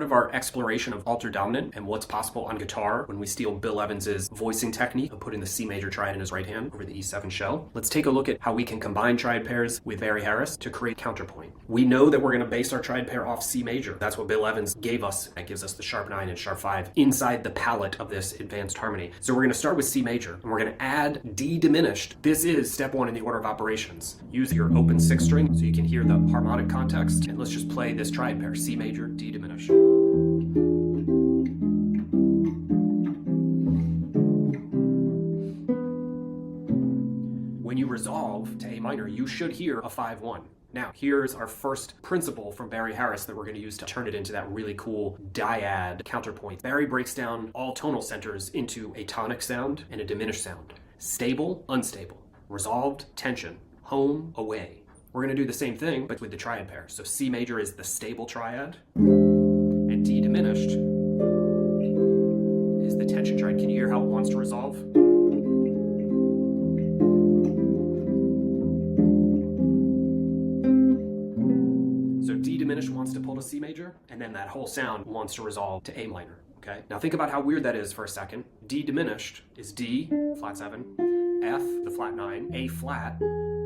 of our exploration of altered dominant and what's possible on guitar when we steal Bill Evans's voicing technique of putting the C major triad in his right hand over the E7 shell, let's take a look at how we can combine triad pairs with Barry Harris to create counterpoint. We know that we're going to base our triad pair off C major. That's what Bill Evans gave us. That gives us the sharp 9 and sharp 5 inside the palette of this advanced harmony. So we're going to start with C major and we're going to add D diminished. This is step 1 in the order of operations. Use your open 6th string so you can hear the harmonic context, and let's just play this triad pair, C major, D diminished. When you resolve to A minor, you should hear a 5-1. Now, here's our first principle from Barry Harris that we're going to use to turn it into that really cool dyad counterpoint. Barry breaks down all tonal centers into a tonic sound and a diminished sound. Stable, unstable. Resolved, tension. Home, away. We're going to do the same thing, but with the triad pair. So C major is the stable triad, and D diminished is the tension triad. Can you hear how it wants to resolve? So D diminished wants to pull to C major, and then that whole sound wants to resolve to A minor. Okay? Now think about how weird that is for a second. D diminished is D, flat 7, F, the flat 9, A flat,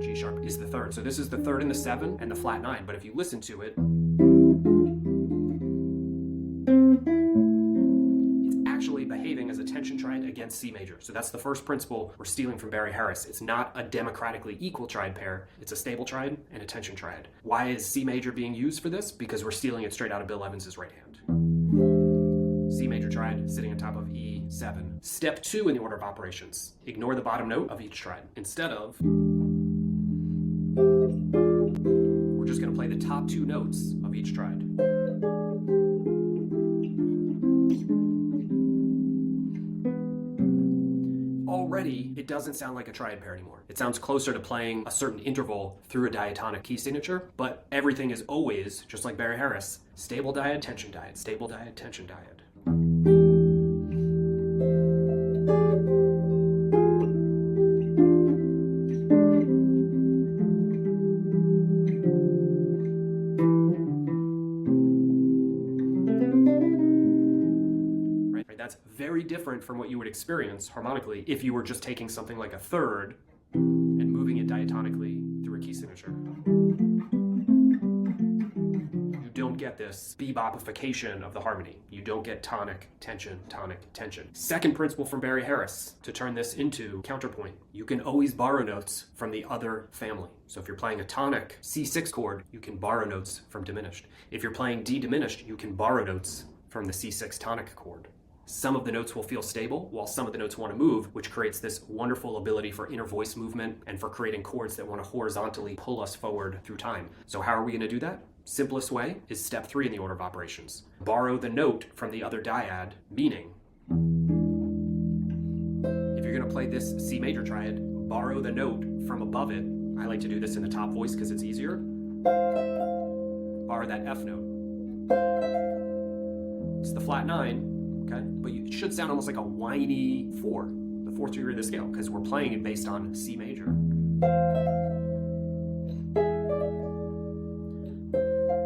G sharp is the 3rd. So this is the 3rd and the 7 and the flat 9. But if you listen to it, it's actually behaving as a tension triad against C major. So that's the first principle we're stealing from Barry Harris. It's not a democratically equal triad pair. It's a stable triad and a tension triad. Why is C major being used for this? Because we're stealing it straight out of Bill Evans's right hand. C major triad sitting on top of E7. Step 2 in the order of operations. Ignore the bottom note of each triad. Instead of, we're just going to play the top 2 notes of each triad. Already, it doesn't sound like a triad pair anymore. It sounds closer to playing a certain interval through a diatonic key signature, but everything is always, just like Barry Harris, stable dyad, tension dyad, stable dyad, tension dyad. That's very different from what you would experience harmonically if you were just taking something like a 3rd and moving it diatonically through a key signature. You don't get this bebopification of the harmony. You don't get tonic, tension, tonic, tension. Second principle from Barry Harris to turn this into counterpoint. You can always borrow notes from the other family. So if you're playing a tonic C6 chord, you can borrow notes from diminished. If you're playing D diminished, you can borrow notes from the C6 tonic chord. Some of the notes will feel stable, while some of the notes want to move, which creates this wonderful ability for inner voice movement and for creating chords that want to horizontally pull us forward through time. So how are we going to do that? Simplest way is step 3 in the order of operations. Borrow the note from the other dyad, meaning if you're going to play this C major triad, borrow the note from above it. I like to do this in the top voice because it's easier. Borrow that F note. It's the flat 9. Okay? But it should sound almost like a whiny 4, the 4th degree of the scale, because we're playing it based on C major.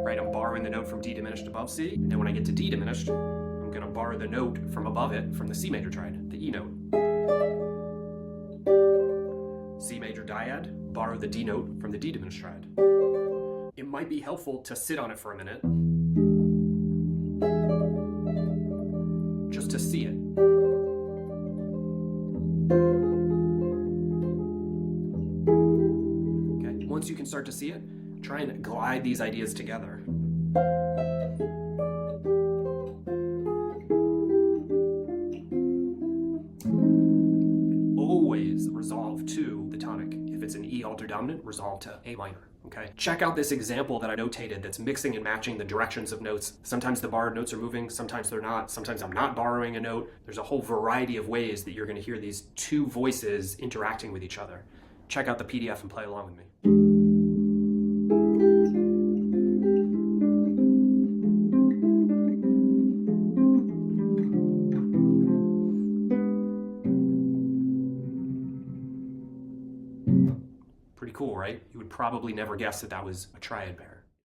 Right, I'm borrowing the note from D diminished above C, and then when I get to D diminished, I'm going to borrow the note from above it from the C major triad, the E note. C major dyad, borrow the D note from the D diminished triad. It might be helpful to sit on it for a minute, just to see it. Okay, once you can start to see it, try and glide these ideas together. Always resolve to the tonic. If it's an E altered dominant, resolve to A minor. Okay. Check out this example that I notated that's mixing and matching the directions of notes. Sometimes the borrowed notes are moving, sometimes they're not, sometimes I'm not borrowing a note. There's a whole variety of ways that you're going to hear these 2 voices interacting with each other. Check out the PDF and play along with me. Pretty cool, right? You would probably never guess that that was a triad pair.